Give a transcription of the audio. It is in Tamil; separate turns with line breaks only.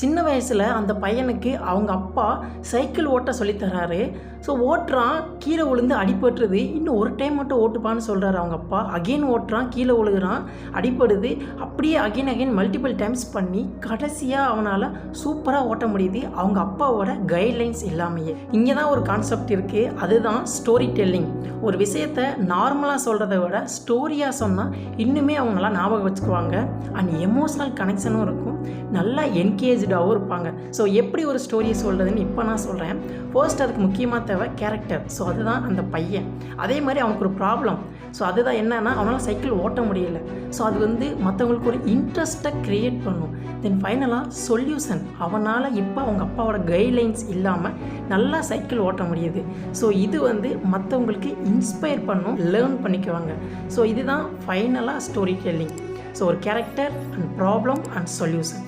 சின்ன வயசில் அந்த பையனுக்கு அவங்க அப்பா சைக்கிள் ஓட்ட சொல்லித்தராரு. ஸோ ஓட்டுறான், கீழே விழுந்து அடிபட்டுருது. இன்னும் ஒரு டைம் மட்டும் ஓட்டுப்பான்னு சொல்கிறாரு அவங்க அப்பா. அகெயின் ஓட்டுறான், கீழே விழுகிறான், அடிபடுது. அப்படியே அகெயின் மல்டிபிள் டைம்ஸ் பண்ணி கடைசியாக அவனால் சூப்பராக ஓட்ட முடியுது, அவங்க அப்பாவோட கைட்லைன்ஸ் இல்லாமையே. இங்கே தான் ஒரு கான்செப்ட் இருக்குது, அதுதான் ஸ்டோரி டெல்லிங். ஒரு விஷயத்தை நார்மலாக சொல்கிறத விட ஸ்டோரியாக சொன்னால் இன்னுமே அவங்களாம் ஞாபகம் வச்சுக்குவாங்க. அண்ட் எமோஷ்னல் கனெக்ஷனும் இருக்கும், நல்லா என்கேஜாகவும் இருப்பாங்க. ஸோ எப்படி ஒரு ஸ்டோரியை சொல்கிறதுன்னு இப்போ நான் சொல்கிறேன். ஃபர்ஸ்ட் அதுக்கு முக்கியமாக தேவை கேரக்டர். ஸோ அதுதான் அந்த பையன். அதே மாதிரி அவனுக்கு ஒரு ப்ராப்ளம். ஸோ அதுதான் என்னன்னா, அவனால் சைக்கிள் ஓட்ட முடியல. ஸோ அது மற்றவங்களுக்கு ஒரு இன்ட்ரெஸ்ட்டை க்ரியேட் பண்ணும். தென் ஃபைனலாக சொல்யூஷன். அவனால் இப்போ அவங்க அப்பாவோட கைட்லைன்ஸ் இல்லாமல் நல்லா சைக்கிள் ஓட்ட முடியுது. ஸோ இது மற்றவங்களுக்கு இன்ஸ்பயர் பண்ணும், லேர்ன் பண்ணிக்குவாங்க. ஸோ இதுதான் ஃபைனலாக ஸ்டோரி டெல்லிங். ஸோ ஒரு character and problem and solution.